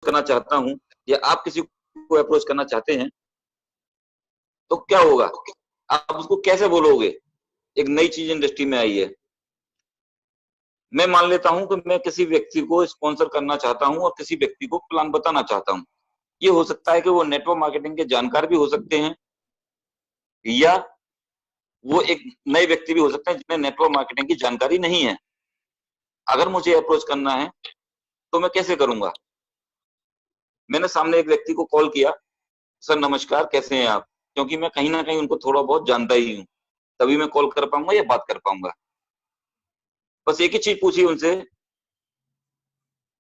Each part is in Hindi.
करना चाहता हूं या आप किसी को अप्रोच करना चाहते हैं, तो क्या होगा? आप उसको कैसे बोलोगे? एक नई चीज इंडस्ट्री में आई है। मैं मान लेता हूं कि मैं किसी व्यक्ति को स्पॉन्सर करना चाहता हूं और किसी व्यक्ति को प्लान बताना चाहता हूं। ये हो सकता है कि वो नेटवर्क मार्केटिंग के जानकार भी हो सकते हैं, या वो एक नए व्यक्ति भी हो सकते हैं जिन्हें नेटवर्क मार्केटिंग की जानकारी नहीं है। अगर मुझे अप्रोच करना है तो मैं कैसे करूंगा? मैंने सामने एक व्यक्ति को कॉल किया, सर नमस्कार, कैसे हैं आप? क्योंकि मैं कहीं ना कहीं उनको थोड़ा बहुत जानता ही हूँ, तभी मैं कॉल कर पाऊंगा या बात कर पाऊंगा। बस एक ही चीज पूछी उनसे,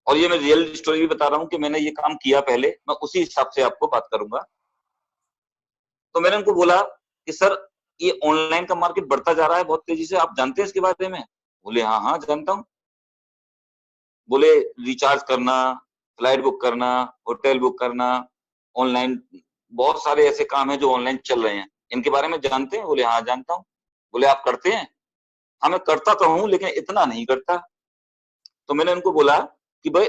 और ये मैं रियल स्टोरी भी बता रहा हूँ कि मैंने ये काम किया पहले, मैं उसी हिसाब से आपको बात करूंगा। तो मैंने उनको बोला कि सर, ये ऑनलाइन का मार्केट बढ़ता जा रहा है बहुत तेजी से, आप जानते हैं इसके बारे में? बोले हाँ हाँ जानता हूँ। बोले रिचार्ज करना, फ्लाइट बुक करना, होटल बुक करना, ऑनलाइन बहुत सारे ऐसे काम हैं जो ऑनलाइन चल रहे हैं, इनके बारे में जानते हैं? बोले हाँ जानता हूँ। बोले आप करते हैं? हाँ मैं करता तो हूँ लेकिन इतना नहीं करता। तो मैंने उनको बोला कि भाई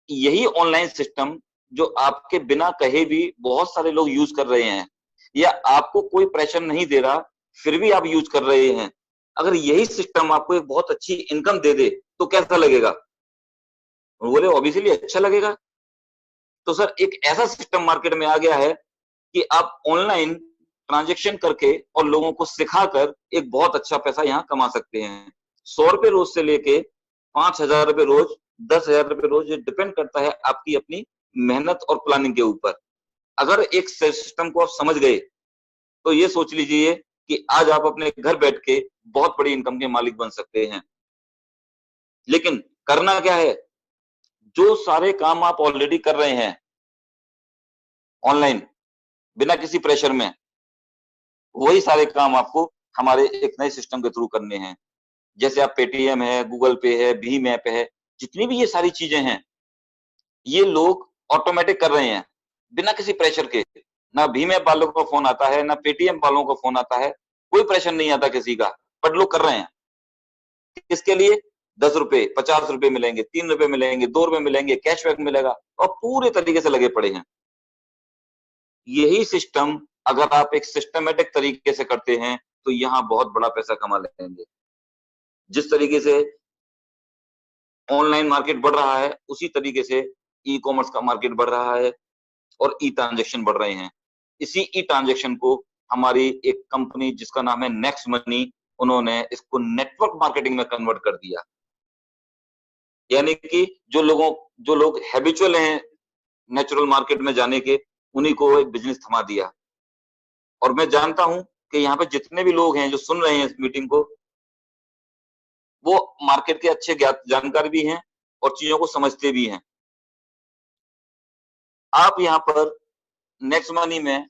यही ऑनलाइन सिस्टम जो आपके बिना कहे भी बहुत सारे लोग यूज कर रहे हैं, या आपको कोई प्रेशर नहीं दे रहा फिर भी आप यूज कर रहे हैं, अगर यही सिस्टम आपको एक बहुत अच्छी इनकम दे दे तो कैसा लगेगा? बोले ऑब्वियसली अच्छा लगेगा। तो सर एक ऐसा सिस्टम मार्केट में आ गया है कि आप ऑनलाइन ट्रांजेक्शन करके और लोगों को सिखाकर एक बहुत अच्छा पैसा यहाँ कमा सकते हैं। 100 रुपए रोज से लेके 5,000 रुपए रोज, 10,000 रुपए रोज, ये डिपेंड करता है आपकी अपनी मेहनत और प्लानिंग के ऊपर। अगर एक सिस्टम को आप समझ गए तो ये सोच लीजिए कि आज आप अपने घर बैठ के बहुत बड़ी इनकम के मालिक बन सकते हैं। लेकिन करना क्या है? जो सारे काम आप ऑलरेडी कर रहे हैं ऑनलाइन बिना किसी प्रेशर में, वही सारे काम आपको हमारे एक नए सिस्टम के थ्रू करने हैं। जैसे आप पेटीएम है, गूगल पे है, भीम ऐप है, जितनी भी ये सारी चीजें हैं, ये लोग ऑटोमेटिक कर रहे हैं बिना किसी प्रेशर के। ना भीम ऐप वालों का फोन आता है, ना पेटीएम वालों का फोन आता है, कोई प्रेशर नहीं आता किसी का, बट लोग कर रहे हैं। किसके लिए? 10 रुपए, 50 रुपए मिलेंगे, 3 रुपए मिलेंगे, 2 रुपए मिलेंगे, कैशबैक मिलेगा, और पूरे तरीके से लगे पड़े हैं। यही सिस्टम अगर आप एक सिस्टमेटिक तरीके से करते हैं तो यहाँ बहुत बड़ा पैसा कमा लेंगे। जिस तरीके से ऑनलाइन मार्केट बढ़ रहा है उसी तरीके से ई कॉमर्स का मार्केट बढ़ रहा है और ई ट्रांजेक्शन बढ़ रहे हैं। इसी ई ट्रांजेक्शन को हमारी एक कंपनी जिसका नाम है नेक्स्ट मनी, उन्होंने इसको नेटवर्क मार्केटिंग में कन्वर्ट कर दिया। यानी कि जो लोग हैबिचुअल हैं नेचुरल मार्केट में जाने के, उन्हीं को एक बिजनेस थमा दिया। और मैं जानता हूं कि यहाँ पे जितने भी लोग हैं जो सुन रहे हैं इस मीटिंग को, वो मार्केट के अच्छे जानकार भी हैं और चीजों को समझते भी हैं। आप यहाँ पर नेक्स्ट मनी में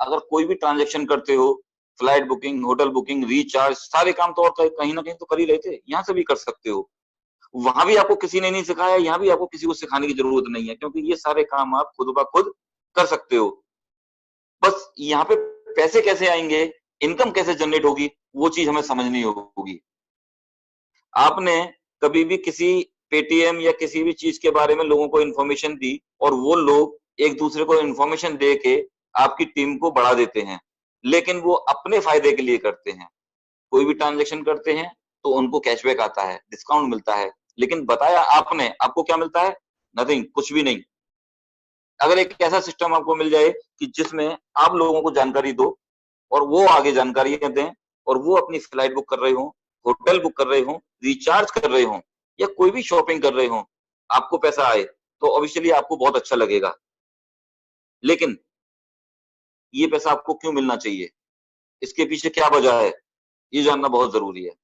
अगर कोई भी ट्रांजेक्शन करते हो, flight booking, hotel booking, recharge, सारे काम तो और कहीं ना कहीं तो कर ही रहे थे, यहाँ से भी कर सकते हो। वहां भी आपको किसी ने नहीं सिखाया, यहाँ भी आपको किसी को सिखाने की जरूरत नहीं है, क्योंकि ये सारे काम आप खुद ब खुद कर सकते हो। बस यहाँ पे पैसे कैसे आएंगे, इनकम कैसे जनरेट होगी, वो चीज हमें समझनी होगी। आपने कभी भी किसी पेटीएम या किसी भी चीज के बारे में लोगों को इंफॉर्मेशन दी और वो लोग एक दूसरे को इंफॉर्मेशन दे के आपकी टीम को बढ़ा देते हैं, लेकिन वो अपने फायदे के लिए करते हैं। कोई भी ट्रांजेक्शन करते हैं तो उनको कैशबैक आता है, डिस्काउंट मिलता है, लेकिन बताया आपने, आपको क्या मिलता है? नथिंग, कुछ भी नहीं। अगर एक ऐसा सिस्टम आपको मिल जाए कि जिसमें आप लोगों को जानकारी दो और वो आगे जानकारियां दें, और वो अपनी फ्लाइट बुक कर रहे हो, होटल बुक कर रहे हो, रिचार्ज कर रहे हो, या कोई भी शॉपिंग कर रहे हो, आपको पैसा आए, तो ऑब्वियसली आपको बहुत अच्छा लगेगा। लेकिन ये पैसा आपको क्यों मिलना चाहिए, इसके पीछे क्या वजह है, ये जानना बहुत जरूरी है।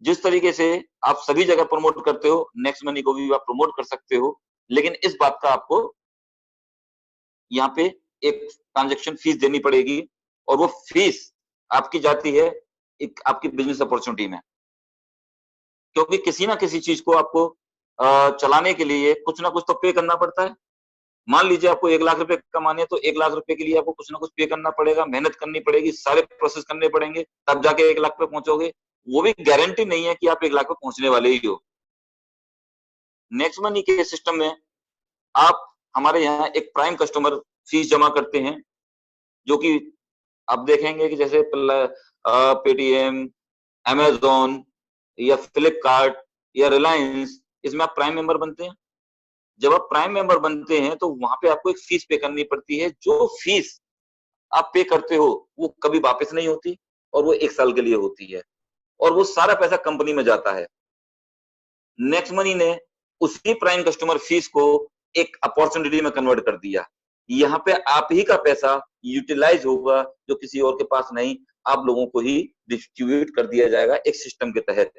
जिस तरीके से आप सभी जगह प्रमोट करते हो, नेक्स्ट मनी को भी आप प्रमोट कर सकते हो, लेकिन इस बात का आपको यहाँ पे एक ट्रांजेक्शन फीस देनी पड़ेगी, और वो फीस आपकी जाती है एक आपकी बिजनेस अपॉर्चुनिटी में। क्योंकि किसी ना किसी चीज को आपको चलाने के लिए कुछ ना कुछ तो पे करना पड़ता है। मान लीजिए आपको 1 लाख रुपए कमाने हैं, तो 1 लाख रुपए के लिए आपको कुछ ना कुछ पे करना पड़ेगा, मेहनत करनी पड़ेगी, सारे प्रोसेस करने पड़ेंगे, तब जाके 1 लाख पे पहुंचोगे। वो भी गारंटी नहीं है कि आप 1 लाख पे पहुंचने वाले ही हो। नेक्स्ट मनी के सिस्टम में आप हमारे यहाँ एक प्राइम कस्टमर फीस जमा करते हैं, जो कि आप देखेंगे कि जैसे पेटीएम, अमेज़न या फ्लिपकार्ट या रिलायंस, इसमें आप प्राइम मेंबर बनते हैं। जब आप प्राइम मेंबर बनते हैं तो वहां पे आपको एक फीस पे करनी पड़ती है। जो फीस आप पे करते हो वो कभी वापस नहीं होती, और वो 1 साल के लिए होती है, और वो सारा पैसा कंपनी में जाता है। नेक्स्ट मनी ने उसी प्राइम कस्टमर फीस को एक अपॉर्चुनिटी में कन्वर्ट कर दिया। यहाँ पे आप ही का पैसा यूटिलाइज होगा, जो किसी और के पास नहीं, आप लोगों को ही डिस्ट्रीब्यूट कर दिया जाएगा एक सिस्टम के तहत।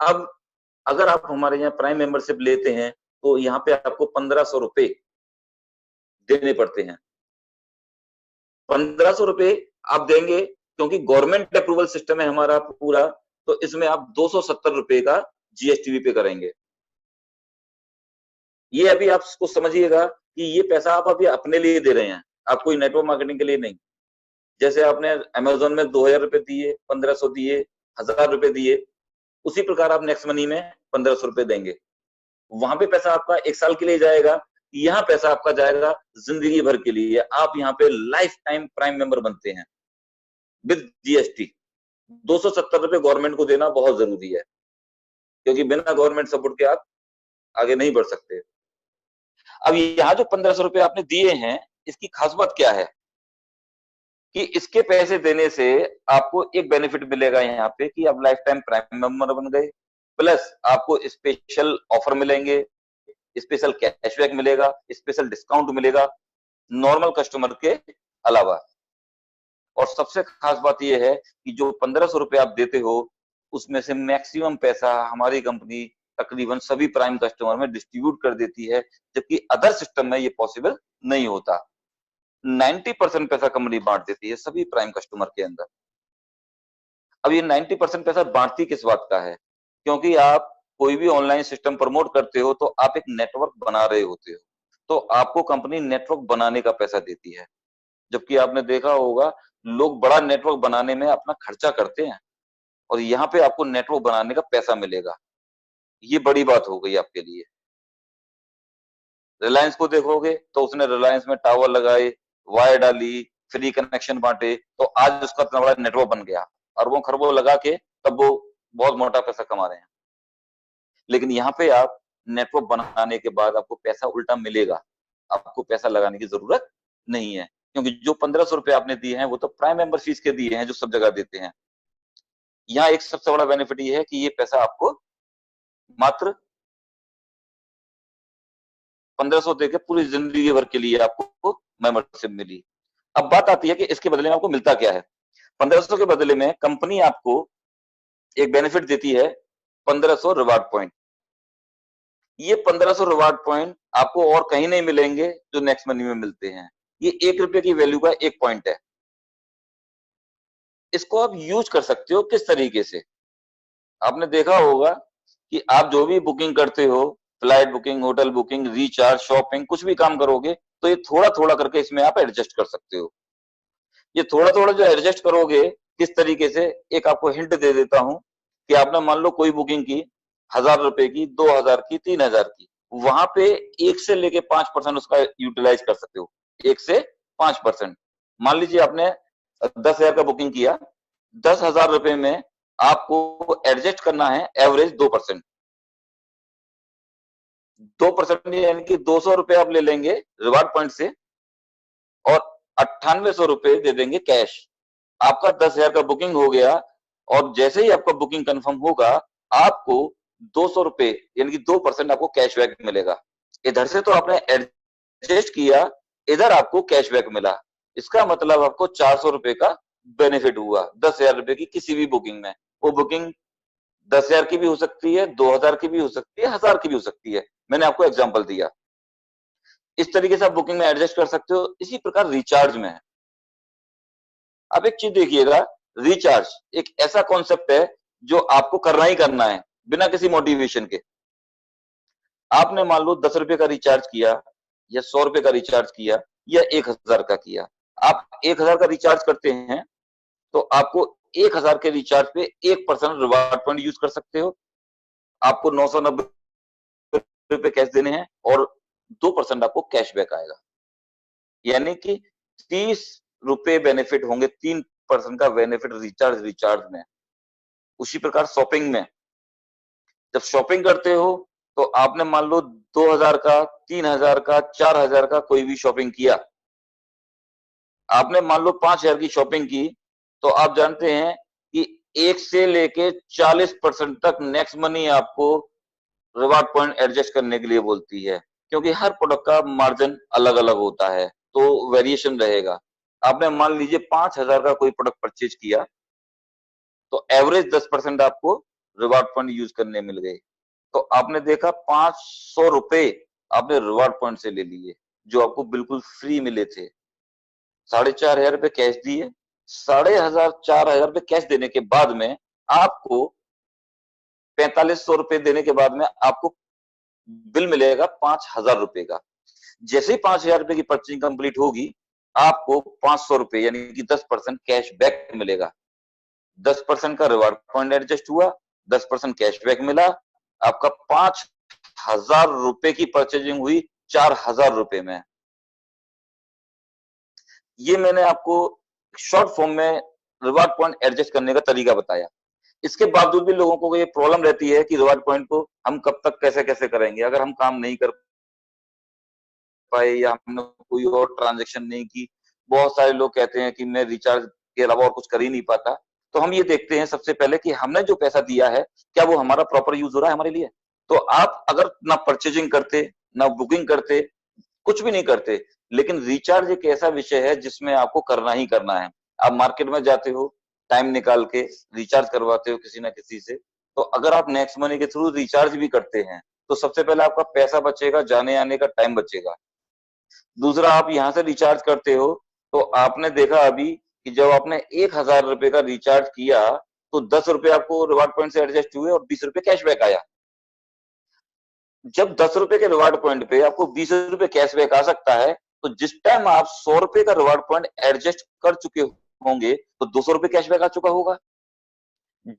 अब अगर आप हमारे यहाँ प्राइम मेंबरशिप लेते हैं तो यहाँ पे आपको 1500 रुपए देने पड़ते हैं। 1500 रुपए आप देंगे क्योंकि गवर्नमेंट अप्रूवल सिस्टम है हमारा पूरा, तो इसमें आप 270 रुपए का जीएसटी पे करेंगे। ये अभी आप इसको समझिएगा कि ये पैसा आप अभी अपने लिए दे रहे हैं, आप कोई नेटवर्क मार्केटिंग के लिए नहीं। जैसे आपने अमेज़न में 2000 रुपए दिए, 1500 दिए, 1000 रुपए दिए, उसी प्रकार आप नेक्स्ट मनी में 1500 रुपए देंगे। वहां पे पैसा आपका 1 साल के लिए जाएगा, यहाँ पैसा आपका जाएगा जिंदगी भर के लिए। आप यहाँ पे लाइफ टाइम प्राइम मेंबर बनते हैं विद जीएसटी। 270 रुपए गवर्नमेंट को देना बहुत जरूरी है, क्योंकि बिना गवर्नमेंट सपोर्ट के आप आगे नहीं बढ़ सकते। अब यहाँ जो 1500 रुपए आपने दिए हैं, इसकी खास बात क्या है कि इसके पैसे देने से आपको एक बेनिफिट मिलेगा यहाँ पे कि आप लाइफ टाइम प्राइम मेंबर बन गए, प्लस आपको स्पेशल ऑफर मिलेंगे, स्पेशल कैशबैक मिलेगा, स्पेशल डिस्काउंट मिलेगा नॉर्मल कस्टमर के अलावा। और सबसे खास बात यह है कि जो 1500 रुपए आप देते हो, उसमें से मैक्सिमम पैसा हमारी कंपनी तकरीबन सभी प्राइम कस्टमर में डिस्ट्रीब्यूट कर देती है, जबकि अदर सिस्टम में ये पॉसिबल नहीं होता। 90% पैसा कंपनी बांट देती है सभी प्राइम कस्टमर के अंदर। अब ये 90% पैसा बांटती किस बात का है? क्योंकि आप कोई भी ऑनलाइन सिस्टम प्रमोट करते हो तो आप एक नेटवर्क बना रहे होते हो, तो आपको कंपनी नेटवर्क बनाने का पैसा देती है। जबकि आपने देखा होगा लोग बड़ा नेटवर्क बनाने में अपना खर्चा करते हैं, और यहाँ पे आपको नेटवर्क बनाने का पैसा मिलेगा। ये बड़ी बात हो गई आपके लिए। रिलायंस को देखोगे तो उसने रिलायंस में टावर लगाए, वायर डाली, फ्री कनेक्शन बांटे, तो आज उसका इतना बड़ा नेटवर्क बन गया, अरबों खरबों लगा के तब वो बहुत मोटा पैसा कमा रहे हैं। लेकिन यहाँ पे आप नेटवर्क बनाने के बाद आपको पैसा उल्टा मिलेगा, आपको पैसा लगाने की जरूरत नहीं है, क्योंकि जो 1500 रुपए आपने दिए हैं वो तो प्राइम मेंबर फीस के दिए हैं जो सब जगह देते हैं। यहाँ एक सबसे बड़ा बेनिफिट ये है कि ये पैसा आपको मात्र 1500 देके पूरी जिंदगी भर के लिए आपको मेंबरशिप मिली। अब बात आती है कि इसके बदले में आपको मिलता क्या है। 1500 के बदले में कंपनी आपको एक बेनिफिट देती है 1500 रिवार्ड पॉइंट। ये 1500 रिवार्ड पॉइंट आपको और कहीं नहीं मिलेंगे जो नेक्स्ट मनी में मिलते हैं। ये 1 रुपए की वैल्यू का एक पॉइंट है। इसको आप यूज कर सकते हो किस तरीके से? आपने देखा होगा कि आप जो भी बुकिंग करते हो, flight booking, hotel booking, recharge, shopping, कुछ भी काम करोगे तो ये थोड़ा थोड़ा करके इसमें आप एडजस्ट कर सकते हो। ये थोड़ा थोड़ा जो एडजस्ट करोगे किस तरीके से, एक आपको हिंट दे देता हूं कि आपने मान लो कोई बुकिंग की 1000 रुपए की, 2000 की, 3000 की, वहां पे 1 से लेके 5% उसका यूटिलाइज कर सकते हो। 1 से 5%। मान लीजिए आपने 10,000 का बुकिंग किया, 10,000 रुपए में आपको एडजस्ट करना है एवरेज 2%। 2% यानी कि 200 रुपए आप ले लेंगे रिवार्ड पॉइंट से, और 9800 रुपए दे देंगे कैश। आपका 10,000 का बुकिंग हो गया, और जैसे ही आपका बुकिंग कंफर्म होगा आपको 200 रुपए यानी कि 2% आपको कैशबैक मिलेगा। इधर से तो आपने एडजस्ट किया, इधर आपको कैशबैक मिला। इसका मतलब आपको 400 रुपए का बेनिफिट हुआ 10,000 रुपए की किसी भी बुकिंग में। वो बुकिंग 10,000 की भी हो सकती है, 2,000 की भी हो सकती है, 1000 की भी हो सकती है। मैंने आपको एग्जांपल दिया। इस तरीके से आप बुकिंग में एडजस्ट कर सकते हो। इसी प्रकार रिचार्ज में है। अब एक चीज देखिएगा, रिचार्ज एक ऐसा कॉन्सेप्ट है जो आपको करना ही करना है बिना किसी मोटिवेशन के। आपने मान लो 10 रुपए का रिचार्ज किया, या 100 रुपए का रिचार्ज किया, या 1000 का किया। आप 1000 का रिचार्ज करते हैं तो आपको 1000 के रिचार्ज पे 1% रिवार्ड पॉइंट यूज कर सकते हो। आपको 990 रुपए कैश देने हैं और 2% आपको कैशबैक आएगा। यानी कि 30 रुपए बेनिफिट होंगे, 3% का बेनिफिट रिचार्ज में। उसी प्रकार शॉपिंग में, जब शॉपिंग करते हो तो आपने मान लो 2000 का, 3000 का, 4000 का कोई भी शॉपिंग किया, आपने मान लो 5000 की शॉपिंग की, तो आप जानते हैं कि 1 से लेके 40% तक नेक्स्ट मनी आपको रिवार्ड पॉइंट एडजस्ट करने के लिए बोलती है, क्योंकि हर प्रोडक्ट का मार्जिन अलग अलग होता है, तो वेरिएशन रहेगा। आपने मान लीजिए 5000 का कोई प्रोडक्ट परचेज किया, तो एवरेज 10% आपको रिवार्ड पॉइंट यूज करने मिल गए। तो आपने देखा 500 रुपए आपने रिवार्ड पॉइंट से ले लिए, जो आपको बिल्कुल फ्री मिले थे। 4500 रुपए कैश दिए, 4500 रुपए कैश देने के बाद में आपको 4500 रुपए देने के बाद में आपको बिल मिलेगा 5000 रुपए का। जैसे ही 5000 रुपए की पर्चेसिंग कंप्लीट होगी, आपको 500 रुपए यानी कि 10% कैश बैक मिलेगा। 10% का रिवार्ड पॉइंट एडजस्ट हुआ, 10% कैशबैक मिला, आपका 5000 रुपए की परचेजिंग हुई 4000 रुपए में। ये मैंने आपको शॉर्ट फॉर्म में रिवार्ड पॉइंट एडजस्ट करने का तरीका बताया। इसके बावजूद भी लोगों को ये प्रॉब्लम रहती है कि रिवार्ड पॉइंट को हम कब तक कैसे कैसे करेंगे, अगर हम काम नहीं कर पाए या हमने कोई और ट्रांजेक्शन नहीं की। बहुत सारे लोग कहते हैं कि मैं रिचार्ज के अलावा और कुछ कर ही नहीं पाता। तो हम ये देखते हैं सबसे पहले कि हमने जो पैसा दिया है, क्या वो हमारा प्रॉपर यूज हो रहा है हमारे लिए। तो आप अगर ना परचेजिंग करते, ना बुकिंग करते, कुछ भी नहीं करते, लेकिन रिचार्ज एक ऐसा विषय है जिसमें आपको करना ही करना है। आप मार्केट में जाते हो, टाइम निकाल के रिचार्ज करवाते हो किसी ना किसी से, तो अगर आप नेक्स्ट मनी के थ्रू रिचार्ज भी करते हैं, तो सबसे पहले आपका पैसा बचेगा, जाने आने का टाइम बचेगा। दूसरा, आप यहाँ से रिचार्ज करते हो, तो आपने देखा अभी कि जब आपने 1000 रुपए का रिचार्ज किया, तो 10 रुपए आपको रिवार्ड पॉइंट से एडजस्ट हुए और 20 रुपए कैशबैक आया। जब 10 रुपए के रिवार्ड पॉइंट पे आपको 20 रुपए कैशबैक आ सकता है, तो जिस टाइम आप 100 रुपए का रिवार्ड पॉइंट एडजस्ट कर चुके होंगे, तो 200 रुपए कैशबैक आ चुका होगा।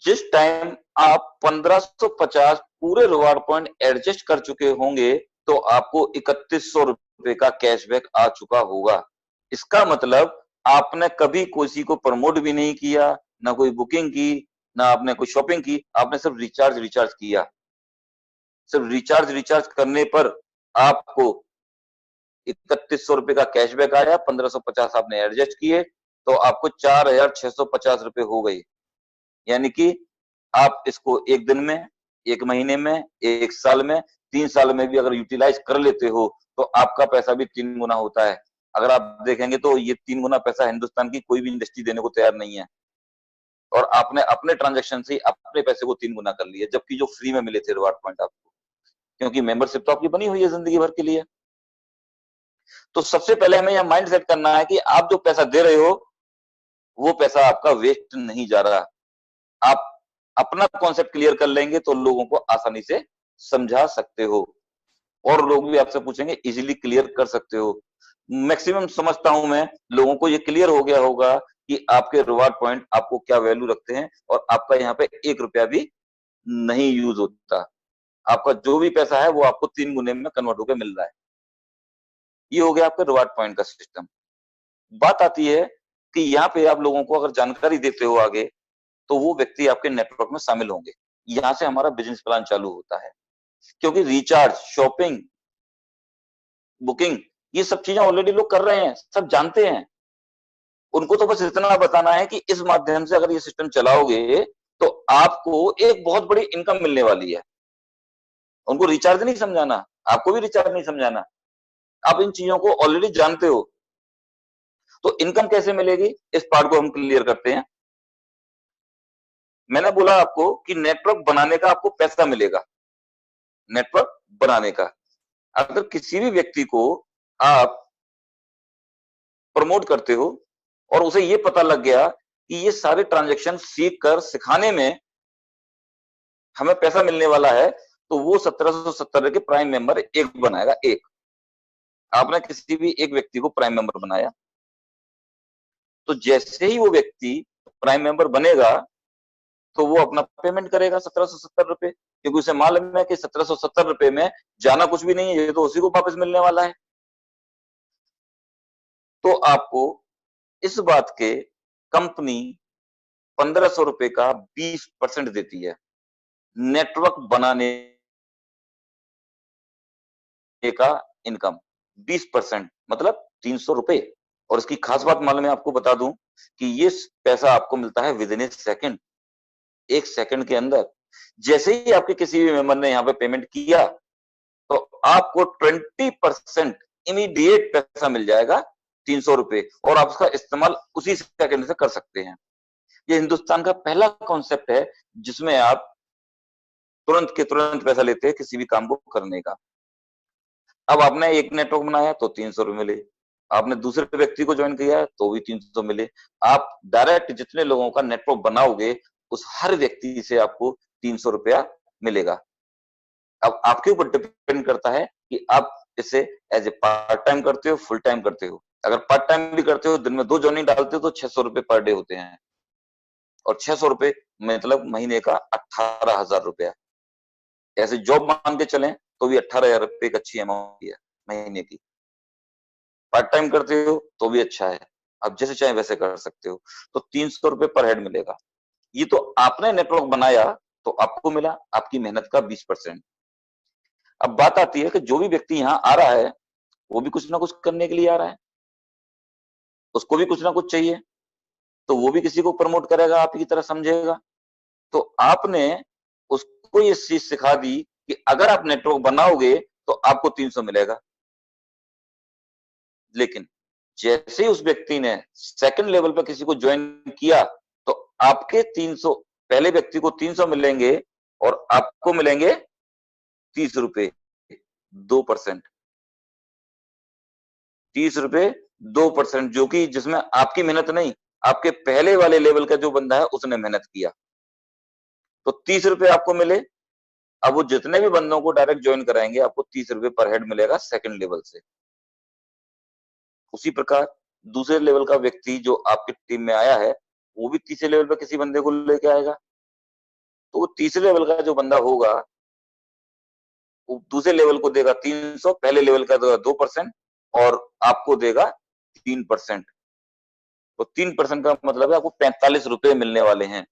जिस टाइम आप 1550 पूरे रिवार्ड पॉइंट एडजस्ट कर चुके होंगे, तो आपको 3100 रुपए का कैशबैक आ चुका होगा। इसका मतलब आपने कभी किसी को प्रमोट भी नहीं किया, ना कोई बुकिंग की, ना आपने कोई शॉपिंग की, आपने सिर्फ रिचार्ज किया। सिर्फ रिचार्ज करने पर आपको 3100 रुपए का कैशबैक आया, 1550 आपने एडजस्ट किए, तो आपको 4650 रुपए हो गई। यानी कि आप इसको एक दिन में, एक महीने में, एक साल में, 3 साल में भी अगर यूटिलाइज कर लेते हो, तो आपका पैसा भी 3 गुना होता है। अगर आप देखेंगे तो ये 3 गुना पैसा हिंदुस्तान की कोई भी इंडस्ट्री देने को तैयार नहीं है, और आपने अपने ट्रांजेक्शन से अपने पैसे को 3 गुना कर लिया, जबकि जो फ्री में मिले थे रिवार्ड पॉइंट आपको, क्योंकि मेंबरशिप तो आपकी बनी हुई है जिंदगी भर के लिए। तो सबसे पहले हमें यह माइंड सेट करना है कि आप जो पैसा दे रहे हो, वो पैसा आपका वेस्ट नहीं जा रहा। आप अपना कॉन्सेप्ट क्लियर कर लेंगे तो लोगों को आसानी से समझा सकते हो, और लोग भी आपसे पूछेंगे, इजीली क्लियर कर सकते हो। मैक्सिमम समझता हूं मैं, लोगों को ये क्लियर हो गया होगा कि आपके रिवार्ड पॉइंट आपको क्या वैल्यू रखते हैं, और आपका यहाँ पे 1 रुपया भी नहीं यूज होता। आपका जो भी पैसा है वो आपको 3 गुने में कन्वर्ट होकर मिल रहा है। ये हो गया आपका रिवार्ड पॉइंट का सिस्टम। बात आती है कि यहाँ पे आप लोगों को अगर जानकारी देते हो आगे, तो वो व्यक्ति आपके नेटवर्क में शामिल होंगे। यहां से हमारा बिजनेस प्लान चालू होता है, क्योंकि रिचार्ज, शॉपिंग, बुकिंग, ये सब चीजें ऑलरेडी लोग कर रहे हैं, सब जानते हैं। उनको तो बस इतना बताना है कि इस माध्यम से अगर ये सिस्टम चलाओगे, तो आपको एक बहुत बड़ी इनकम मिलने वाली है। उनको रिचार्ज नहीं समझाना, आपको भी रिचार्ज नहीं समझाना, आप इन चीजों को ऑलरेडी जानते हो। तो इनकम कैसे मिलेगी, इस पार्ट को हम क्लियर करते हैं। मैंने बोला आपको कि नेटवर्क बनाने का आपको पैसा मिलेगा, नेटवर्क बनाने का। अगर किसी भी व्यक्ति को आप प्रमोट करते हो और उसे ये पता लग गया कि ये सारे ट्रांजैक्शन सीख कर सिखाने में हमें पैसा मिलने वाला है, तो वो 1770 के प्राइम मेंबर एक बनाएगा। एक, आपने किसी भी एक व्यक्ति को प्राइम मेंबर बनाया, तो जैसे ही वो व्यक्ति प्राइम मेंबर बनेगा, तो वो अपना पेमेंट करेगा 1770 रुपए, क्योंकि उसे मालूम है कि 1770 रुपए में जाना कुछ भी नहीं है, ये तो उसी को वापस मिलने वाला है। तो आपको इस बात के कंपनी 1500 रुपए का 20% देती है नेटवर्क बनाने का इनकम। 20% मतलब 300 रुपए। और इसकी खास बात मालूम है, आपको बता दूं कि ये पैसा आपको मिलता है with in A second, 1 second के अंदर। जैसे ही आपके किसी भी मेंबर ने यहाँ पे पेमेंट किया, तो आपको 20% इमीडिएट पैसा मिल जाएगा, 300 रुपए, और आप उसका इस्तेमाल उसी सेकंड से कर सकते हैं। ये हिंदुस्तान का पहला कॉन्सेप्ट है जिसमें आप तुरंत के तुरंत पैसा लेते हैं किसी भी काम को करने का। अब आपने एक नेटवर्क बनाया तो 300 रुपए मिले, आपने दूसरे व्यक्ति को ज्वाइन किया तो भी 300 मिले। आप डायरेक्ट जितने लोगों का नेटवर्क बनाओगे, उस हर व्यक्ति से आपको 300 रुपया मिलेगा। अब आपके ऊपर डिपेंड करता है कि आप इसे एज ए पार्ट टाइम करते हो, फुल टाइम करते हो। अगर पार्ट टाइम भी करते हो, दिन में 2 ज्वाइनिंग डालते हो, तो 600 रुपए पर डे होते हैं, और 600 रुपए मतलब महीने का 18,000 रुपया। ऐसे जॉब मान के चलें तो भी 18,000 रुपए एक अच्छी अमाउंट है महीने की। पार्ट टाइम करते हो तो भी अच्छा है, आप जैसे चाहे वैसे कर सकते हो। तो 300 रुपए पर हेड मिलेगा। ये तो आपने नेटवर्क बनाया तो आपको मिला आपकी मेहनत का 20%। अब बात आती है कि जो भी व्यक्ति यहाँ आ रहा है, वो भी कुछ ना कुछ करने के लिए आ रहा है, उसको भी कुछ ना कुछ चाहिए, तो वो भी किसी को प्रमोट करेगा, आप की तरह समझेगा। तो आपने उसको ये चीज सिखा दी कि अगर आप नेटवर्क बनाओगे तो आपको 300 मिलेगा। लेकिन जैसे ही उस व्यक्ति ने सेकंड लेवल पर किसी को ज्वाइन किया, तो आपके 300, पहले व्यक्ति को 300 मिलेंगे और आपको मिलेंगे 30 रुपए, 2%। 30 रुपए 2%, जो कि जिसमें आपकी मेहनत नहीं, आपके पहले वाले लेवल का जो बंदा है उसने मेहनत किया। तो 30 रुपए आपको मिले। अब वो जितने भी बंदों को डायरेक्ट ज्वाइन कराएंगे, आपको 30 रुपए पर हेड मिलेगा सेकंड लेवल से। उसी प्रकार दूसरे लेवल का व्यक्ति जो आपकी टीम में आया है, वो भी तीसरे लेवल पे किसी बंदे को लेके आएगा, तो वो तीसरे लेवल का जो बंदा होगा, वो दूसरे लेवल को देगा 300, पहले लेवल का देगा 2%, और आपको देगा 3%। तो 3% का मतलब है आपको 45 रुपए मिलने वाले हैं।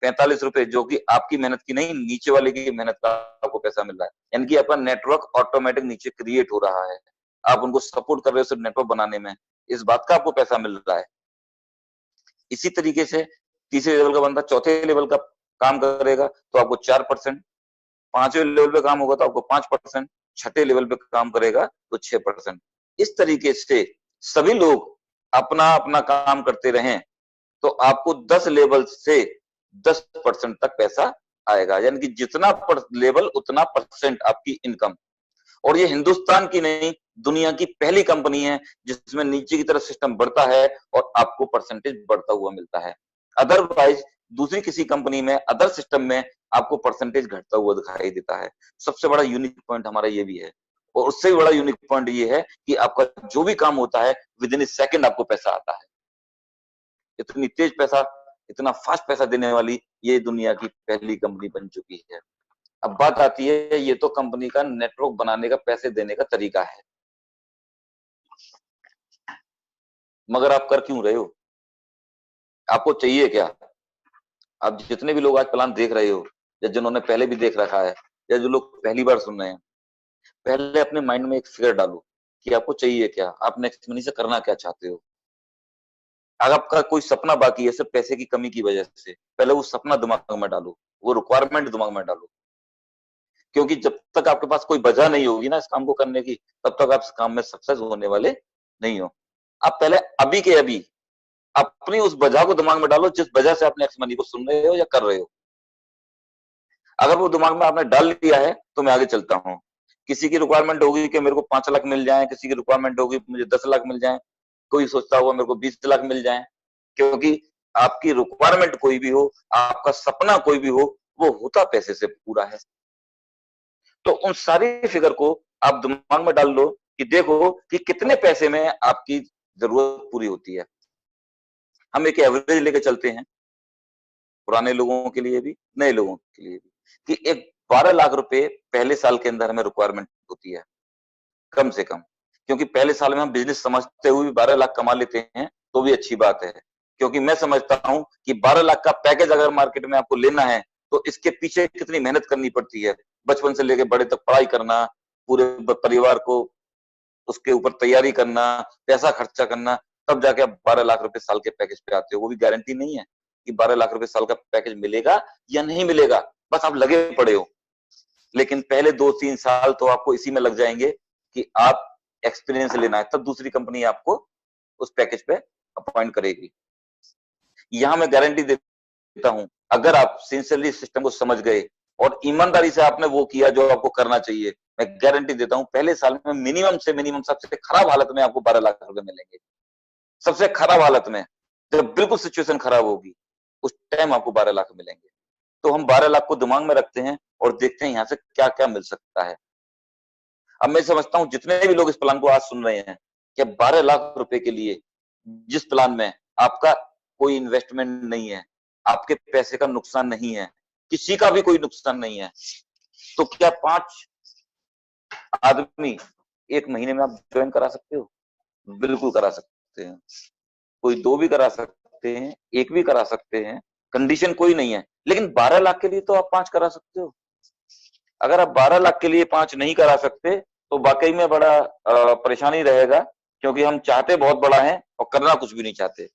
45 रुपए जो कि आपकी मेहनत की नहीं, नीचे वाले की मेहनत का आपको पैसा मिल रहा है। यानी कि आपका नेटवर्क ऑटोमेटिक नीचे क्रिएट हो रहा है, आप उनको सपोर्ट कर रहे हो सिर्फ नेटवर्क बनाने में, इस बात का आपको पैसा मिल रहा है। इसी तरीके से तीसरे लेवल का बंदा चौथे लेवल का काम करेगा तो आपको 4%, पांचवें लेवल पे काम होगा तो आपको 5%, छठे लेवल पे काम करेगा तो 6%। इस तरीके से सभी लोग अपना अपना काम करते रहें तो आपको 10 लेवल से 10% तक पैसा आएगा, यानी कि जितना लेवल उतना परसेंट आपकी इनकम। और ये हिंदुस्तान की नहीं, दुनिया की पहली कंपनी है जिसमें नीचे की तरफ सिस्टम बढ़ता है और आपको परसेंटेज बढ़ता हुआ मिलता है। अदरवाइज दूसरी किसी कंपनी में, अदर सिस्टम में आपको परसेंटेज घटता हुआ दिखाई देता है। सबसे बड़ा यूनिक पॉइंट हमारा ये भी है, और उससे भी बड़ा यूनिक पॉइंट ये है कि आपका जो भी काम होता है विद इन ए सेकेंड आपको पैसा आता है। इतनी तेज पैसा, इतना फास्ट पैसा देने वाली ये दुनिया की पहली कंपनी बन चुकी है। अब बात आती है, ये तो कंपनी का नेटवर्क बनाने का, पैसे देने का तरीका है, मगर आप कर क्यों रहे हो? आपको चाहिए क्या? आप जितने भी लोग आज प्लान देख रहे हो, या जिन्होंने पहले भी देख रखा है, या जो लोग पहली बार सुन रहे हैं, पहले अपने माइंड में एक फिगर डालो कि आपको चाहिए क्या, आप नेक्स्ट मनी से करना क्या चाहते हो। अगर आपका कोई सपना बाकी है सिर्फ पैसे की कमी की वजह से, पहले वो सपना दिमाग में डालो, वो रिक्वायरमेंट दिमाग में डालो। क्योंकि जब तक आपके पास कोई वजह नहीं होगी ना इस काम को करने की, तब तक आप इस काम में सक्सेस होने वाले नहीं हो। आप पहले अभी के अभी अपनी उस वजह को दिमाग में डालो जिस वजह से आप नेक्स्ट मनी को सुन रहे हो या कर रहे हो। अगर वो दिमाग में आपने डाल लिया है तो मैं आगे चलता हूँ। किसी की रिक्वायरमेंट होगी कि मेरे को 5 लाख मिल जाए, किसी की रिक्वायरमेंट होगी मुझे 10 लाख मिल जाए, कोई सोचता होगा मेरे को 20 लाख मिल जाए। क्योंकि आपकी रिक्वायरमेंट कोई भी हो, आपका सपना कोई भी हो, वो होता पैसे से पूरा है। तो उन सारी फिगर को आप दिमाग में डाल लो कि देखो कि कितने पैसे में आपकी जरूरत पूरी होती है। हम एक एवरेज लेके चलते हैं पुराने लोगों के लिए भी, नए लोगों के लिए भी, कि एक 12 लाख रुपए पहले साल के अंदर हमें रिक्वायरमेंट होती है, कम से कम। क्योंकि पहले साल में हम बिजनेस समझते हुए भी 12 लाख कमा लेते हैं, तो भी अच्छी बात है। क्योंकि मैं समझता हूं कि 12 लाख का पैकेज अगर मार्केट में आपको लेना है, तो इसके पीछे कितनी मेहनत करनी पड़ती है। बचपन से लेकर बड़े तक पढ़ाई करना, पूरे परिवार को उसके ऊपर तैयारी करना, पैसा खर्चा करना, तब जाके आप 12 लाख रुपए साल के पैकेज पे आते हो। वो भी गारंटी नहीं है कि 12 लाख रुपए साल का पैकेज मिलेगा या नहीं मिलेगा, बस आप लगे पड़े हो। लेकिन पहले 2-3 साल तो आपको इसी में लग जाएंगे कि आप एक्सपीरियंस लेना है, तब दूसरी कंपनी आपको उस पैकेज पे अपॉइंट करेगी। यहां मैं गारंटी देता हूं, अगर आप सिंसियरली सिस्टम को समझ गए और ईमानदारी से आपने वो किया जो आपको करना चाहिए, मैं गारंटी देता हूं पहले साल में मिनिमम से मिनिमम सबसे खराब हालत में आपको 12 लाख रुपए मिलेंगे। सबसे खराब हालत में, जब बिल्कुल सिचुएशन खराब होगी, उस टाइम आपको 12 लाख मिलेंगे। तो हम 12 लाख को दिमाग में रखते हैं और देखते हैं यहां से क्या क्या मिल सकता है। अब मैं समझता हूं जितने भी लोग इस प्लान को आज सुन रहे हैं, कि 12 लाख रुपए के लिए जिस प्लान में आपका कोई इन्वेस्टमेंट नहीं है, आपके पैसे का नुकसान नहीं है, किसी का भी कोई नुकसान नहीं है, तो क्या 5 आदमी 1 महीने में आप ज्वाइन करा सकते हो? बिल्कुल करा सकते हैं। कोई 2 भी करा सकते हैं, 1 भी करा सकते हैं, कंडीशन कोई नहीं है। लेकिन 12 लाख के लिए तो आप 5 करा सकते हो। अगर आप 12 लाख के लिए 5 नहीं करा सकते, तो वाकई में बड़ा परेशानी रहेगा, क्योंकि हम चाहते बहुत बड़ा है और करना कुछ भी नहीं चाहते।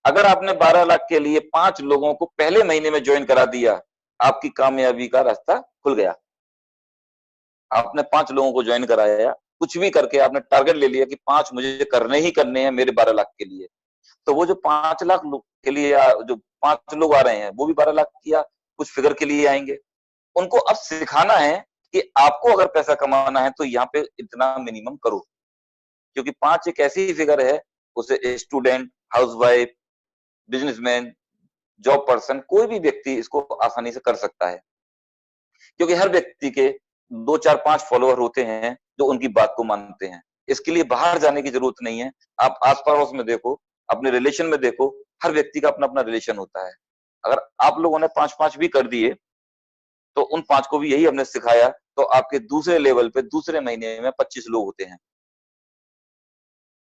अगर आपने 12 लाख के लिए 5 लोगों को पहले महीने में ज्वाइन करा दिया, आपकी कामयाबी का रास्ता खुल गया। आपने 5 लोगों को ज्वाइन कराया, कुछ भी करके आपने टारगेट ले लिया कि 5 मुझे करने ही करने हैं मेरे 12 लाख के लिए। तो वो जो 5 लाख लोग के लिए जो 5 लोग आ रहे हैं, वो भी 12 लाख की या कुछ फिगर के लिए आएंगे। उनको अब सिखाना है कि आपको अगर पैसा कमाना है तो यहाँ पे इतना मिनिमम करो। क्योंकि 5 एक ऐसी फिगर है, उसे student, housewife, businessman, job person, कोई भी व्यक्ति इसको आसानी से कर सकता है। क्योंकि हर व्यक्ति के 2-4-5 फॉलोअर होते हैं जो उनकी बात को मानते हैं। इसके लिए बाहर जाने की जरूरत नहीं है। आप आस पड़ोस में देखो, अपने रिलेशन में देखो, हर व्यक्ति का अपना अपना रिलेशन होता है। अगर आप लोगों ने 5-5 भी कर दिए, तो उन 5 को भी यही हमने सिखाया, तो आपके दूसरे लेवल पे दूसरे महीने में 25 लोग होते हैं।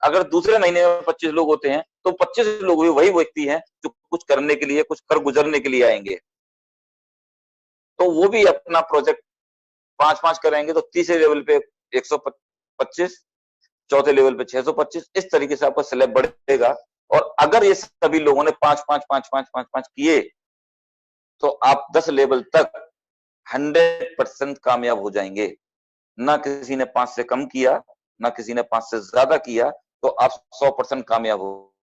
अगर दूसरे महीने में 25 लोग होते हैं, तो 25 लोग भी वही व्यक्ति हैं जो कुछ करने के लिए, कुछ कर गुजरने के लिए आएंगे। तो वो भी अपना प्रोजेक्ट 5-5 करेंगे, तो तीसरे लेवल पे 125, चौथे लेवल पे 625, इस तरीके से आपका स्लैब बढ़ेगा। और अगर ये सभी लोगों ने 5-5 किए, तो आप 10 लेवल तक 100% कामयाब हो जाएंगे। ना किसी ने 5 से कम किया, ना किसी ने 5 से ज्यादा किया, तो आप 100% कामयाब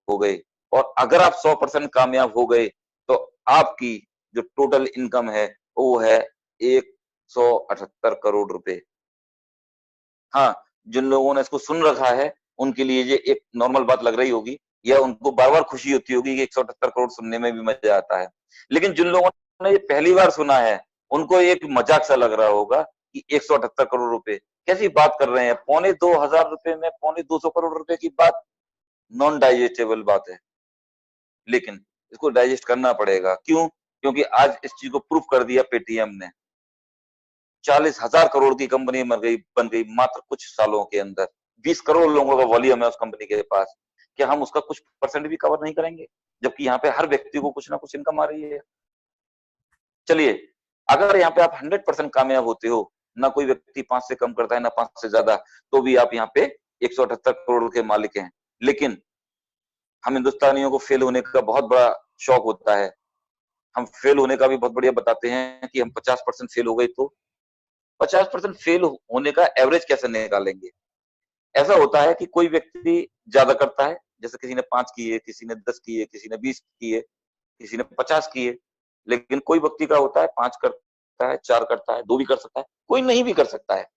हो गए। और अगर आप 100% कामयाब हो गए, तो आपकी जो टोटल इनकम है, वो है 178 करोड़ रुपए। हाँ, जिन लोगों ने इसको सुन रखा है, उनके लिए ये एक नॉर्मल बात लग रही होगी, या उनको बार-बार खुशी होती होगी कि 178 करोड़ सुनने में भी मजा आता है। लेकिन जिन लोगों ने ये पहली बार सुना है, उनको एक मजाक सा लग रहा होगा कि 178 करोड़ रुपए, कैसी बात कर रहे हैं? पौने 2000 रुपए में पौने 200 करोड़ रुपए की बात, नॉन डाइजेस्टेबल बात है। लेकिन इसको डाइजेस्ट करना पड़ेगा। क्यों? क्योंकि आज इस चीज को प्रूफ कर दिया पेटीएम ने। 40,000 करोड़ की कंपनी बन गई मात्र कुछ सालों के अंदर। 20 करोड़ लोगों का वॉल्यूम है उस कंपनी के पास। क्या हम उसका कुछ परसेंट भी कवर नहीं करेंगे? जबकि यहाँ पे हर व्यक्ति को कुछ ना कुछ इनकम आ रही है। चलिए, अगर यहाँ पे आप 100% कामयाब होते हो, ना कोई व्यक्ति 5 से कम करता है, ना 5 से ज्यादा, तो भी आप यहाँ पे 178 करोड़ के मालिक हैं। लेकिन हम हिंदुस्तानियों को फेल होने का बहुत बड़ा शौक होता है। हम फेल होने का भी बहुत बढ़िया बताते हैं कि हम 50% फेल हो गए, तो 50% फेल होने का एवरेज कैसे निकालेंगे? ऐसा होता है कि कोई व्यक्ति ज्यादा करता है, जैसे किसी ने 5 किए, किसी ने 10 किए, किसी ने 20 किए, किसी ने 50 किए। लेकिन कोई व्यक्ति का होता है 5 करता है, 4 करता है, 2 भी कर सकता है, कोई नहीं भी कर सकता है।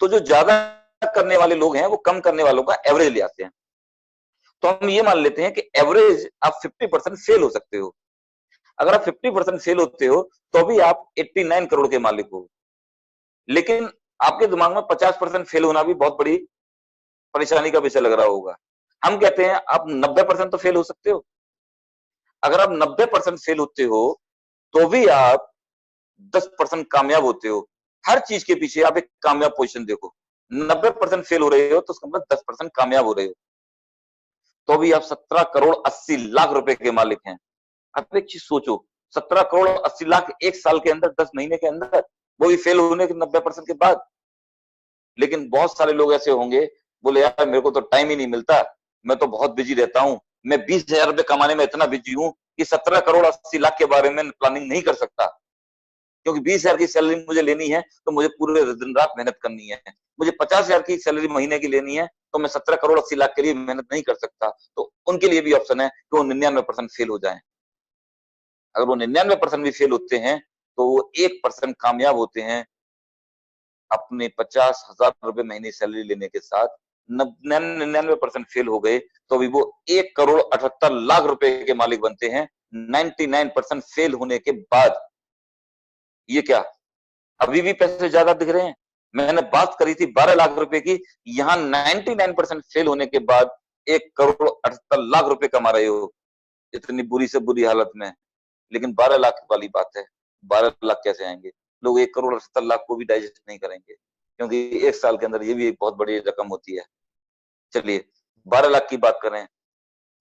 तो जो ज्यादा करने वाले लोग हैं, वो कम करने वालों का एवरेज ले आते हैं। तो हम ये मान लेते हैं कि एवरेज आप 50% फेल हो सकते हो। अगर आप 50% फेल होते हो, तो भी आप 89 करोड़ के मालिक हो। लेकिन आपके दिमाग में 50% फेल होना भी बहुत बड़ी परेशानी का विषय लग रहा होगा। हम कहते हैं आप 90% तो फेल हो सकते हो। अगर आप 90% फेल होते हो तो भी आप 10% कामयाब होते हो। हर चीज के पीछे आप एक कामयाब पोजीशन देखो। 90% फेल हो रहे हो तो उसका मतलब 10% कामयाब हो रहे हो, तो भी आप 17 करोड़ 80 लाख रुपए के मालिक हैं। आप एक चीज सोचो, 17 करोड़ 80 लाख एक साल के अंदर, 10 महीने के अंदर, वो भी फेल होने के 90% के बाद। लेकिन बहुत सारे लोग ऐसे होंगे, बोले यार मेरे को तो टाइम ही नहीं मिलता, मैं तो बहुत बिजी रहता हूं, मैं 20,000 रुपए कमाने में इतना बिजी हूं कि 17 करोड़ 80 लाख के बारे में प्लानिंग नहीं कर सकता। क्योंकि 20,000 की सैलरी मुझे लेनी है तो मुझे पूरे दिन रात मेहनत करनी है। मुझे 50,000 की सैलरी महीने की लेनी है तो मैं 17 करोड़ 80 लाख के लिए मेहनत नहीं कर सकता। तो उनके लिए भी ऑप्शन है कि वो 99% फेल हो जाए। अगर वो 99% भी फेल होते हैं तो वो 1% कामयाब होते हैं अपने 50,000 रुपए महीने सैलरी लेने के साथ। 99% फेल हो गए तो भी वो 1 करोड़ 78 लाख रुपए के मालिक बनते हैं 99% फेल होने के बाद। ये क्या अभी भी पैसे ज्यादा दिख रहे हैं? मैंने बात करी थी 12 लाख रुपए की, यहाँ 99% फेल होने के बाद 1 करोड़ 78 लाख रुपए कमा रहे हो इतनी बुरी से बुरी हालत में। लेकिन 12 लाख वाली बात है, 12 लाख कैसे आएंगे? लोग 1 करोड़ 78 लाख को भी डाइजेस्ट नहीं करेंगे, क्योंकि एक साल के अंदर ये भी एक बहुत बड़ी रकम होती है। चलिए 12 लाख की बात करें,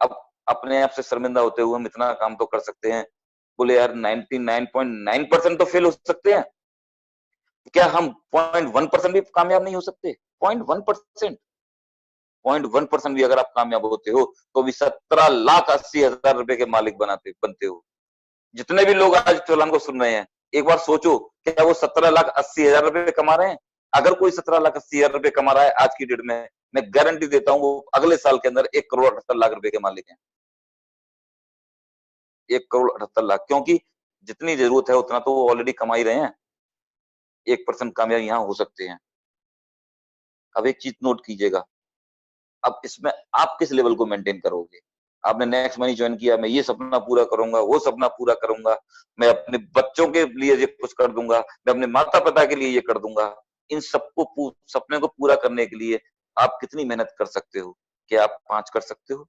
अब अपने आप से शर्मिंदा होते हुए हम इतना काम तो कर सकते हैं, बोले यार 99.9% तो फेल हो सकते हैं, क्या हम 0.1% भी कामयाब नहीं हो सकते? 0.1%, 0.1% भी अगर आप कामयाब होते हो तो भी 17,80,000 रुपए के मालिक बनते हो। जितने भी लोग आज फिलहाल को सुन रहे हैं, एक बार सोचो क्या वो 17,80,000 रुपए कमा रहे हैं? अगर कोई 17,80,000 रुपए कमा रहा है आज की डेट में, मैं गारंटी देता हूं वो अगले साल के अंदर 1 करोड़ 78 लाख रुपए के मालिक हैं। 1 करोड़ 78 लाख, क्योंकि जितनी जरूरत है उतना तो वो ऑलरेडी कमा ही रहे हैं। 1% कामयाब यहाँ हो सकते हैं। अब एक चीज नोट कीजिएगा, अब इसमें आप किस लेवल को मेंटेन करोगे? आपने नेक्स्ट मनी ज्वाइन किया, मैं ये सपना पूरा करूंगा, वो सपना पूरा करूंगा, मैं अपने बच्चों के लिए ये कुछ कर दूंगा, मैं अपने माता पिता के लिए ये कर दूंगा। इन सबको सपने को पूरा करने के लिए आप कितनी मेहनत कर सकते हो? क्या आप 5 कर सकते हो?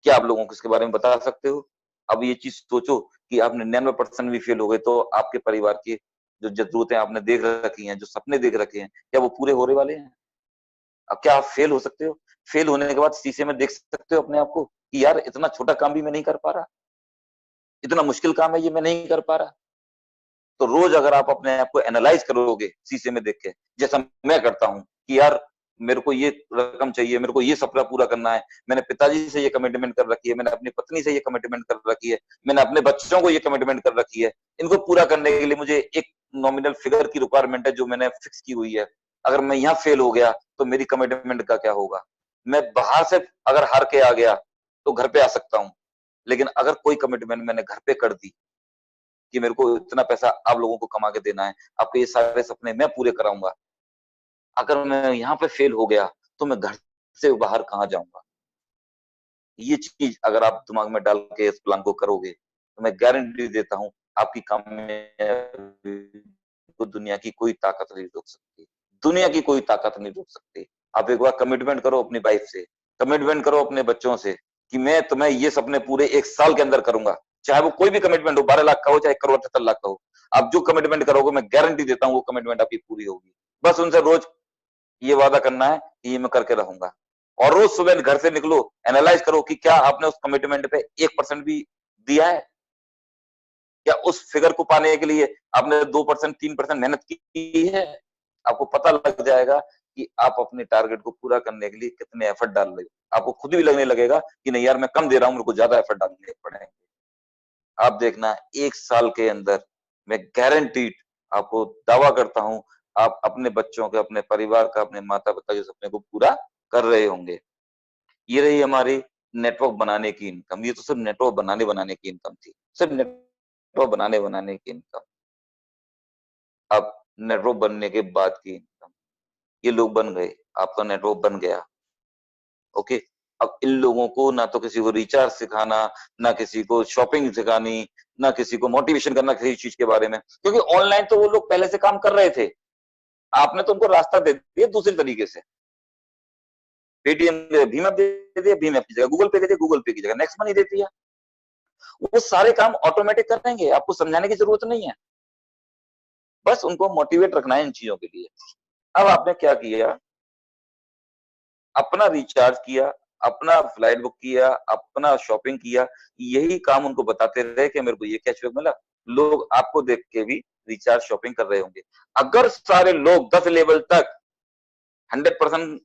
क्या आप लोगों को इसके बारे में बता सकते हो? अब ये चीज सोचो कि आप 99% भी फेल हो गए तो आपके परिवार की जो जरूरतें आपने देख रखी हैं, जो सपने देख रखे हैं, क्या वो पूरे होने वाले हैं? अब क्या आप फेल हो सकते हो? फेल होने के बाद शीशे में देख सकते हो अपने आप को कि यार इतना छोटा काम भी मैं नहीं कर पा रहा, इतना मुश्किल काम है ये मैं नहीं कर पा रहा। तो रोज अगर आप अपने आप को एनालाइज करोगे शीशे में देख के, जैसा मैं करता हूँ कि यार मेरे को ये रकम चाहिए, मेरे को ये सपना पूरा करना है, मैंने पिताजी से ये कमिटमेंट कर रखी है, मैंने अपनी पत्नी से ये कमिटमेंट कर रखी है, मैंने अपने बच्चों को ये कमिटमेंट कर रखी है, इनको पूरा करने के लिए मुझे एक नॉमिनल फिगर की रिक्वायरमेंट है जो मैंने फिक्स की हुई है। अगर मैं यहाँ फेल हो गया तो मेरी कमिटमेंट का क्या होगा? मैं बाहर से अगर हार के आ गया तो घर पे आ सकता हूँ, लेकिन अगर कोई कमिटमेंट मैंने घर पे कर दी कि मेरे को इतना पैसा आप लोगों को कमा के देना है, आपके ये सारे सपने मैं पूरे कराऊंगा, अगर मैं यहाँ पे फेल हो गया तो मैं घर से बाहर कहाँ जाऊंगा? ये चीज अगर आप दिमाग में डाल के इस प्लान को करोगे तो मैं गारंटी देता हूँ आपकी कामयाबी को दुनिया की कोई ताकत नहीं रोक सकती। दुनिया की कोई ताकत नहीं रोक सकती। आप एक बार कमिटमेंट करो अपनी वाइफ से, कमिटमेंट करो अपने बच्चों से कि मैं तुम्हें ये सपने पूरे एक साल के अंदर करूंगा, चाहे वो कोई भी कमिटमेंट हो, 12 लाख का हो चाहे 1 करोड़ 78 लाख का हो। आप जो कमिटमेंट करोगे मैं गारंटी देता हूँ वो कमिटमेंट आपकी पूरी होगी। बस उनसे रोज ये वादा करना है कि ये मैं करके रहूंगा, और रोज सुबह घर से निकलो, एनालाइज करो कि क्या आपने उस कमिटमेंट पे 1% भी दिया है? क्या उस फिगर को पाने के लिए आपने 2% 3% मेहनत की है? आपको पता लग जाएगा कि आप अपने टारगेट को पूरा करने के लिए कितने एफर्ट डाल रहे हो। आपको खुद भी लगने लगेगा कि नहीं यार मैं कम दे रहा हूं, मेरे को ज्यादा एफर्ट डालने पड़ेंगे। आप देखना एक साल के अंदर मैं गारंटीड आपको दावा करता हूं आप अपने बच्चों के, अपने परिवार का, अपने माता पिता के सपने को पूरा कर रहे होंगे। ये रही हमारी नेटवर्क बनाने की इनकम। ये तो सिर्फ नेटवर्क बनाने बनाने की इनकम थी, सिर्फ नेटवर्क बनाने बनाने की इनकम। अब नेटवर्क बनने के बाद की इनकम, ये लोग बन गए, आपका नेटवर्क बन गया, ओके। अब इन लोगों को ना तो किसी को रिचार्ज सिखाना, ना किसी को शॉपिंग सिखानी, ना किसी को मोटिवेशन करना किसी चीज के बारे में, क्योंकि ऑनलाइन तो वो लोग पहले से काम कर रहे थे। आपने तो उनको रास्ता दे दिया दूसरी तरीके से। पेटीएम भीम ऐप दे दिया, भीम ऐप की जगह गूगल पे दे दिया, गूगल पे की जगह नेक्स्ट मनी दे दिया। वो सारे काम ऑटोमेटिक करेंगे, आपको समझाने की जरूरत नहीं है, बस उनको मोटिवेट रखना है इन चीजों के लिए। अब आपने क्या किया, अपना रिचार्ज किया, अपना फ्लाइट बुक किया, अपना शॉपिंग किया, यही काम उनको बताते रहे कि मेरे को ये कैशबैक मिला। लोग आपको देख के भी रिचार्ज शॉपिंग कर रहे होंगे। अगर सारे लोग 10 लेवल तक 100%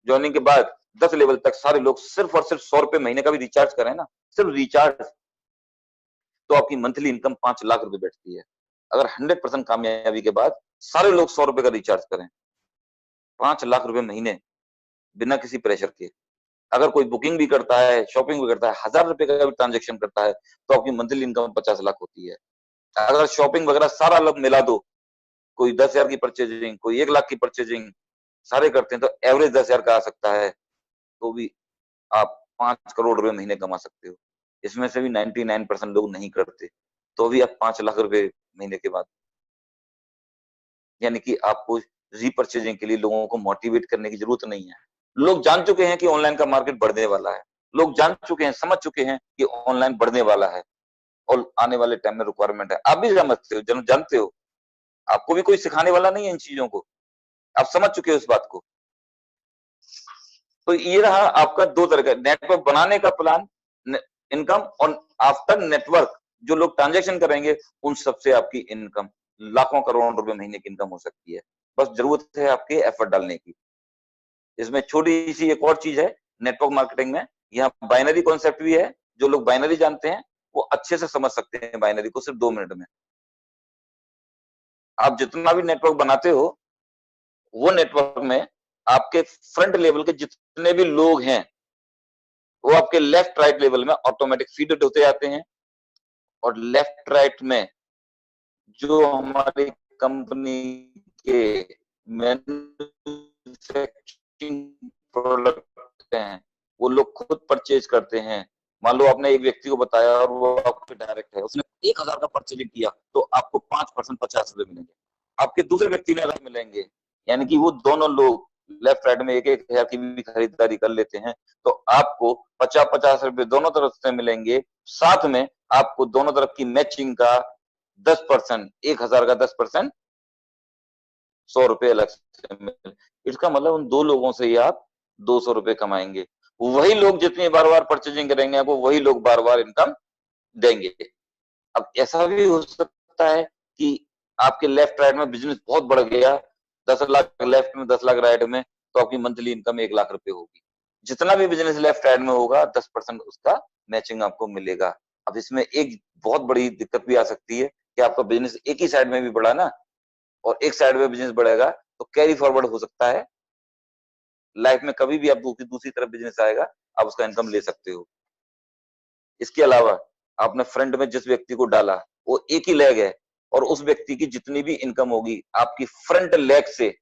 ज्वाइनिंग के बाद 10 लेवल तक सारे लोग सिर्फ और सिर्फ 100 रुपए महीने का भी रिचार्ज करें ना, सिर्फ रिचार्ज, तो आपकी मंथली इनकम 5 लाख रुपए बैठती है। अगर 100% कामयाबी के बाद सारे लोग 100 रुपए का रिचार्ज करें, 5 लाख रुपए महीने बिना किसी प्रेशर के। अगर कोई बुकिंग भी करता है, शॉपिंग भी करता है, 1000 रुपए का भी ट्रांजेक्शन करता है, तो आपकी मंथली इनकम 50 लाख होती है। अगर शॉपिंग वगैरह सारा लोग मिला दो, कोई 10,000 की परचेजिंग, कोई 1 लाख की परचेजिंग, सारे करते हैं तो एवरेज 10,000 का आ सकता है, तो भी आप 5 करोड़ रुपए महीने कमा सकते हो। इसमें से भी 99% लोग नहीं करते, तो भी आप 5 लाख रुपए महीने के बाद, यानी कि आपको रीपरचेजिंग के लिए लोगों को मोटिवेट करने की जरूरत नहीं है। लोग जान चुके हैं कि ऑनलाइन का मार्केट बढ़ने वाला है, लोग जान चुके हैं, समझ चुके हैं कि ऑनलाइन बढ़ने वाला है और आने वाले टाइम में रिक्वायरमेंट है। आप भी समझते हो, जानते हो, आपको भी कोई सिखाने वाला नहीं है इन चीजों को, आप समझ चुके हो इस बात को। तो ये रहा आपका 2 तरह का नेटवर्क बनाने का प्लान, इनकम, और आफ्टर नेटवर्क जो लोग ट्रांजेक्शन करेंगे उन सबसे आपकी इनकम लाखों करोड़ों रुपए महीने की इनकम हो सकती है। बस जरूरत है आपके एफर्ट डालने की। इसमें छोटी सी एक और चीज है नेटवर्क मार्केटिंग में, यहाँ बाइनरी कॉन्सेप्ट भी है। जो लोग बाइनरी जानते हैं वो अच्छे से समझ सकते हैं बाइनरी को सिर्फ 2 मिनट में। आप जितना भी नेटवर्क बनाते हो, वो नेटवर्क में आपके फ्रंट लेवल के जितने भी लोग हैं वो आपके लेफ्ट राइट लेवल में ऑटोमेटिक फीड होते जाते हैं, और लेफ्ट राइट में जो हमारी कंपनी के मैन्युफैक्चरिंग प्रोडक्ट हैं वो लोग खुद परचेज करते हैं। मान लो आपने एक व्यक्ति को बताया और वो आपके डायरेक्ट है, उसने 1,000 का परचेजिंग किया तो आपको 5% 50 रुपए मिलेंगे, आपके दूसरे व्यक्ति ने अलग मिलेंगे। यानी कि वो दोनों लोग लेफ्ट राइट में 1,000 की भी खरीदारी कर लेते हैं तो आपको 50-50 रुपए दोनों तरफ से मिलेंगे। साथ में आपको दोनों तरफ की मैचिंग का 10%, 1,000 का 10%, 100 रुपए अलग से मिले। इसका मतलब उन 2 लोगों से ही आप 200 रुपए कमाएंगे। वही लोग जितनी बार बार परचेजिंग करेंगे आपको वही लोग बार बार इनकम देंगे। अब ऐसा भी हो सकता है कि आपके लेफ्ट राइट में बिजनेस बहुत बढ़ गया, 10 लाख लेफ्ट में 10 लाख राइट में, तो आपकी मंथली इनकम 1 लाख रुपए होगी। जितना भी बिजनेस लेफ्ट राइट में होगा 10% उसका मैचिंग आपको मिलेगा। अब इसमें एक बहुत बड़ी दिक्कत भी आ सकती है कि आपका बिजनेस एक ही साइड में भी बढ़ा ना, और एक साइड में बिजनेस बढ़ेगा तो कैरी फॉरवर्ड हो सकता है लाइफ में, कभी भी आप दूसरी तरफ बिजनेस आएगा आप उसका इनकम ले सकते हो। इसके अलावा आपने फ्रंट में जिस व्यक्ति को डाला वो एक ही लेग है, और उस व्यक्ति की जितनी भी इनकम होगी आपकी फ्रंट लेग से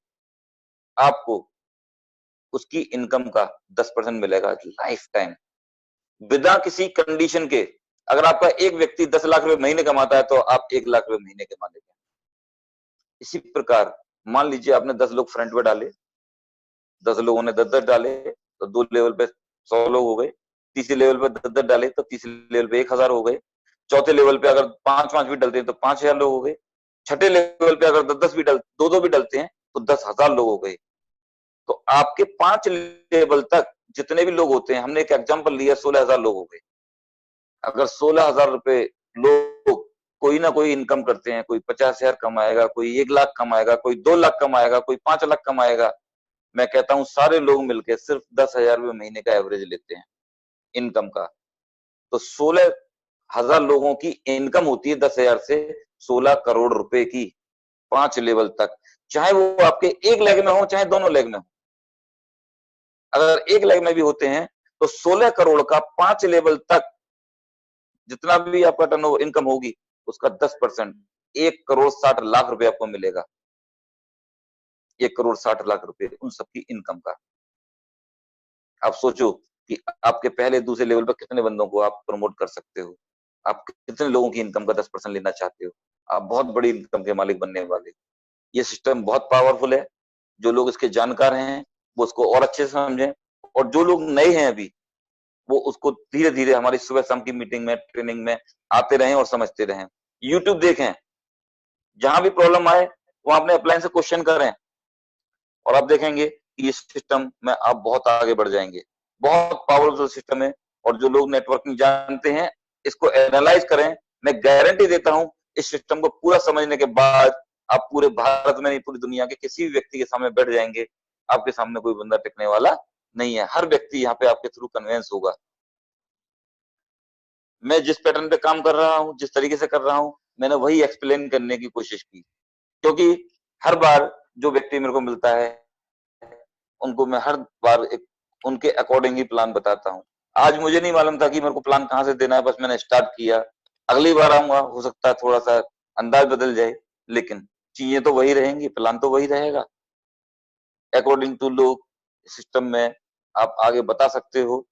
आपको उसकी इनकम का 10% मिलेगा लाइफ टाइम, बिना किसी कंडीशन के। अगर आपका एक व्यक्ति 10 लाख रुपए महीने कमाता है तो आप 1 लाख रुपए महीने के मालिक हैं। इसी प्रकार मान लीजिए आपने 10 लोग फ्रंट में डाले, 10 लोगों ने 10-10 डाले तो 2 लेवल पे 100 लोग हो गए, तीसरे लेवल पे 10-10 डाले तो तीसरे लेवल पे 1,000 हो गए, चौथे लेवल पे अगर 5-5 भी डलते हैं तो 5,000 लोग हो गए, छठे लेवल पे अगर 10-10 भी 2-2 भी डलते हैं तो 10,000 लोग हो गए। तो आपके 5 लेवल तक जितने भी लोग होते हैं, हमने एक एग्जांपल लिया 16,000 लोग हो गए। अगर 16,000 रुपए लोग कोई ना कोई इनकम करते हैं, कोई 50,000 कमाएगा, कोई 1 लाख कमाएगा, कोई 2 लाख कमाएगा, कोई 5 लाख कमाएगा, मैं कहता हूं सारे लोग मिलकर सिर्फ 10,000 रुपए महीने का एवरेज लेते हैं इनकम का, तो 16,000 लोगों की इनकम होती है 10,000 से 16 करोड़ रुपए की, 5 लेवल तक, चाहे वो आपके एक लेग में हो चाहे दोनों लेग में हो। अगर एक लेग में भी होते हैं तो 16 करोड़ का 5 लेवल तक जितना भी आपका टर्नओवर इनकम होगी उसका 10%, 1,60,00,000 रुपए आपको मिलेगा। 1,60,00,000 रुपए उन सबकी इनकम का। आप सोचो कि आपके पहले दूसरे लेवल पर कितने बंदों को आप प्रमोट कर सकते हो, आप कितने लोगों की इनकम का 10% लेना चाहते हो, आप बहुत बड़ी इनकम के मालिक बनने वाले। ये सिस्टम बहुत पावरफुल है, जो लोग इसके जानकार हैं वो उसको और अच्छे से समझें, और जो लोग नए हैं अभी वो उसको धीरे धीरे हमारी सुबह शाम की मीटिंग में, ट्रेनिंग में आते रहें और समझते रहें। यूट्यूब देखें, जहां भी प्रॉब्लम आए वहां अपने अपलाइन से क्वेश्चन करें और आप देखेंगे कि इस सिस्टम में आप बहुत आगे बढ़ जाएंगे। बहुत पावरफुल सिस्टम है और जो लोग नेटवर्किंग जानते हैं इसको एनालाइज करें। मैं गारंटी देता हूं इस सिस्टम को पूरा समझने के बाद आप पूरे भारत में नहीं, पूरी दुनिया के किसी भी व्यक्ति के सामने बैठ जाएंगे, आपके सामने कोई बंदा टिकने वाला नहीं है। हर व्यक्ति यहाँ पे आपके थ्रू कन्वेंस होगा। मैं जिस पैटर्न पे काम कर रहा हूँ, जिस तरीके से कर रहा हूँ, मैंने वही एक्सप्लेन करने की कोशिश की, क्योंकि हर बार जो व्यक्ति मेरे को मिलता है उनको मैं हर बार एक उनके अकॉर्डिंग ही प्लान बताता हूँ। आज मुझे नहीं मालूम था कि मेरे को प्लान कहाँ से देना है, बस मैंने स्टार्ट किया। अगली बार आऊंगा, हो सकता है थोड़ा सा अंदाज बदल जाए, लेकिन चीजें तो वही रहेंगी, प्लान तो वही रहेगा। अकॉर्डिंग टू लोग सिस्टम में आप आगे बता सकते हो,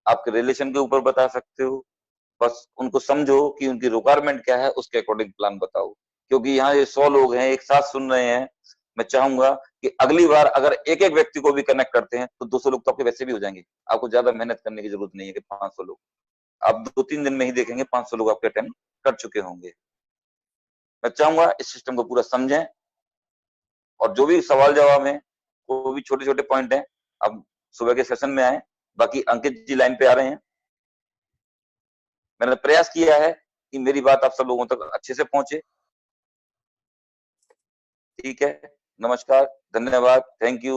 आपके रिलेशन के ऊपर बता सकते हो। बस उनको समझो कि उनकी रिक्वायरमेंट क्या है, उसके अकॉर्डिंग प्लान बताओ। क्योंकि यहाँ ये 100 लोग हैं, एक साथ सुन रहे हैं। मैं चाहूंगा कि अगली बार अगर एक एक व्यक्ति को भी कनेक्ट करते हैं तो 200 लोग तो आपके वैसे भी हो जाएंगे। आपको ज्यादा मेहनत करने की जरूरत नहीं है कि 500 लोग। आप 2-3 दिन में ही देखेंगे 500 लोग आपके अटेंड कर चुके होंगे। मैं चाहूंगा इस सिस्टम को पूरा समझें और जो भी सवाल जवाब है, वो भी छोटे छोटे पॉइंट है, अब सुबह के सेशन में आए। बाकी अंकित जी लाइन पे आ रहे हैं। मैंने प्रयास किया है कि मेरी बात आप सब लोगों तक अच्छे से पहुंचे। ठीक है, नमस्कार, धन्यवाद, थैंक यू।